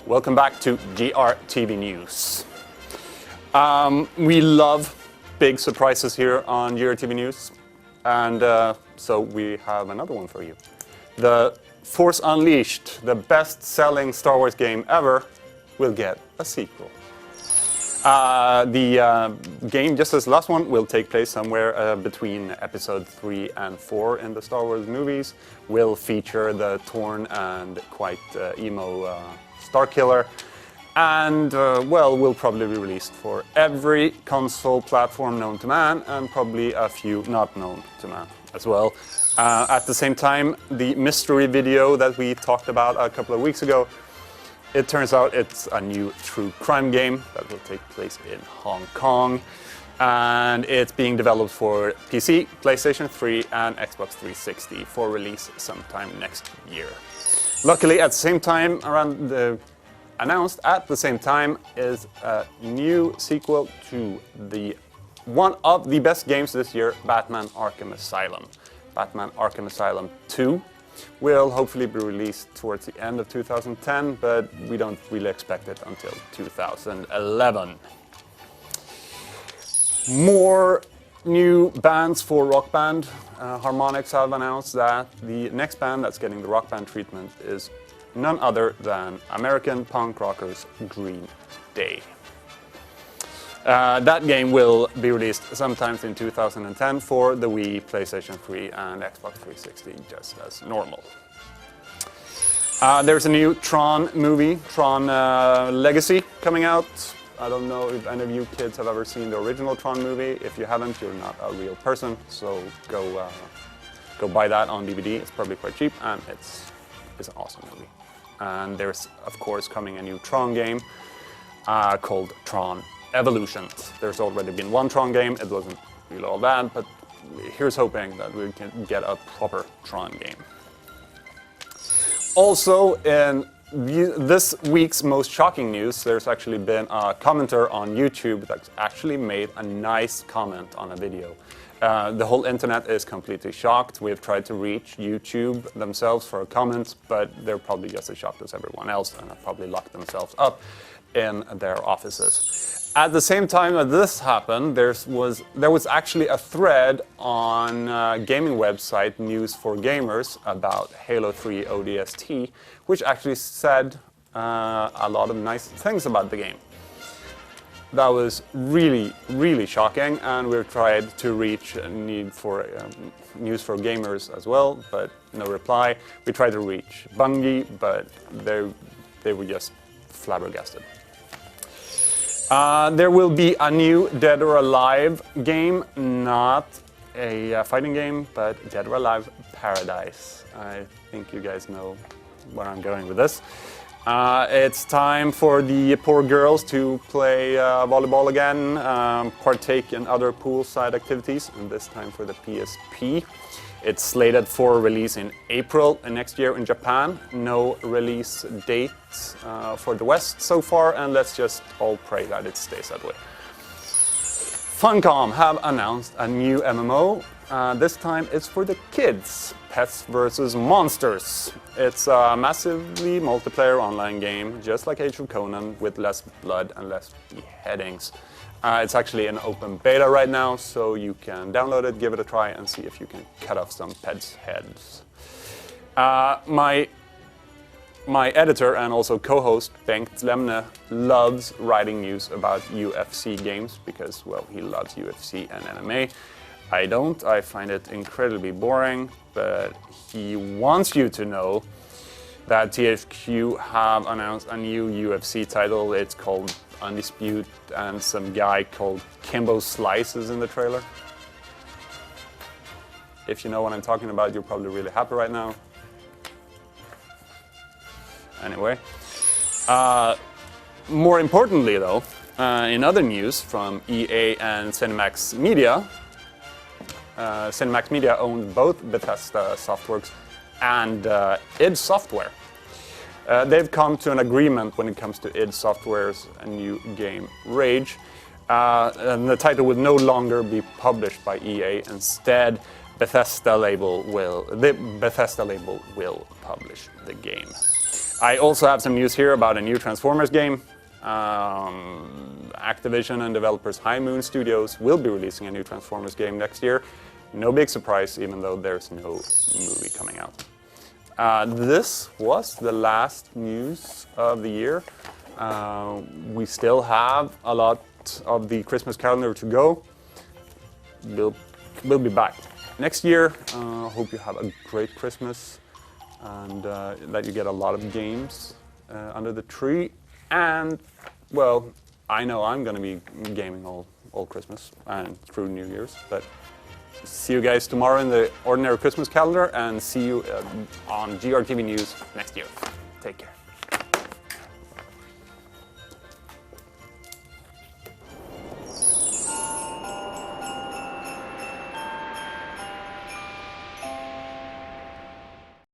Welcome back to GRTV News. We love big surprises here on GRTV News, and so we have another one for you. The Force Unleashed, the best-selling Star Wars game ever, will get a sequel. The game, just as the last one, will take place somewhere between Episode 3 and 4 in the Star Wars movies. Will feature the torn and quite emo Starkiller, and well, will probably be released for every console platform known to man, and probably a few not known to man as well. At the same time, the mystery video that we talked about a couple of weeks ago, it turns out it's a new true crime game that will take place in Hong Kong, and it's being developed for PC, PlayStation 3 and Xbox 360 for release sometime next year. Luckily, at the same time, announced at the same time, is a new sequel to one of the best games this year, Batman Arkham Asylum. Batman Arkham Asylum 2 will hopefully be released towards the end of 2010, but we don't really expect it until 2011. More new bands for Rock Band. Harmonix have announced that the next band that's getting the Rock Band treatment is none other than American punk rockers Green Day. That game will be released sometime in 2010 for the Wii, PlayStation 3 and Xbox 360, just as normal. There's a new Tron movie, Tron Legacy, coming out. I don't know if any of you kids have ever seen the original Tron movie. If you haven't, you're not a real person, so go buy that on DVD. It's probably quite cheap, and it's an awesome movie. And there's, of course, coming a new Tron game called Tron Evolutions. There's already been one Tron game. It wasn't really all bad, but here's hoping that we can get a proper Tron game. Also, in this week's most shocking news, there's actually been a commenter on YouTube that's actually made a nice comment on a video. The whole internet is completely shocked. We've tried to reach YouTube themselves for a comment, but they're probably just as shocked as everyone else and have probably locked themselves up in their offices. At the same time that this happened, there was actually a thread on gaming website News for Gamers about Halo 3 ODST, which actually said a lot of nice things about the game. That was really, really shocking, and we've tried to reach News for Gamers as well, but no reply. We tried to reach Bungie, but they were just flabbergasted. There will be a new Dead or Alive game, not a fighting game, but Dead or Alive Paradise. I think you guys know where I'm going with this. It's time for the poor girls to play volleyball again, partake in other poolside activities, and this time for the PSP. It's slated for release in April next year in Japan. No release date for the West so far, and let's just all pray that it stays that way. Funcom have announced a new MMO. This time it's for the kids, Pets vs. Monsters. It's a massively multiplayer online game, just like Age of Conan, with less blood and less beheadings. It's actually in open beta right now, so you can download it, give it a try, and see if you can cut off some pets' heads. My editor and also co-host, Bengt Lemne, loves writing news about UFC games because, well, he loves UFC and MMA. I don't. I find it incredibly boring, but he wants you to know that THQ have announced a new UFC title. It's called Undisputed, and some guy called Kimbo Slice is in the trailer. If you know what I'm talking about, you're probably really happy right now. Anyway, more importantly though, in other news from EA and Cinemax Media, Cinemax Media owned both Bethesda Softworks and id Software. They've come to an agreement when it comes to id Software's new game Rage. And the title will no longer be published by EA. Instead, the Bethesda label will publish the game. I also have some news here about a new Transformers game. Activision and developers High Moon Studios will be releasing a new Transformers game next year. No big surprise, even though there's no movie coming out. This was the last news of the year. We still have a lot of the Christmas calendar to go. We'll be back next year. Hope you have a great Christmas and that you get a lot of games under the tree. And, well, I know I'm going to be gaming all Christmas and through New Year's. But see you guys tomorrow in the ordinary Christmas calendar and see you on GRTV News next year. Take care.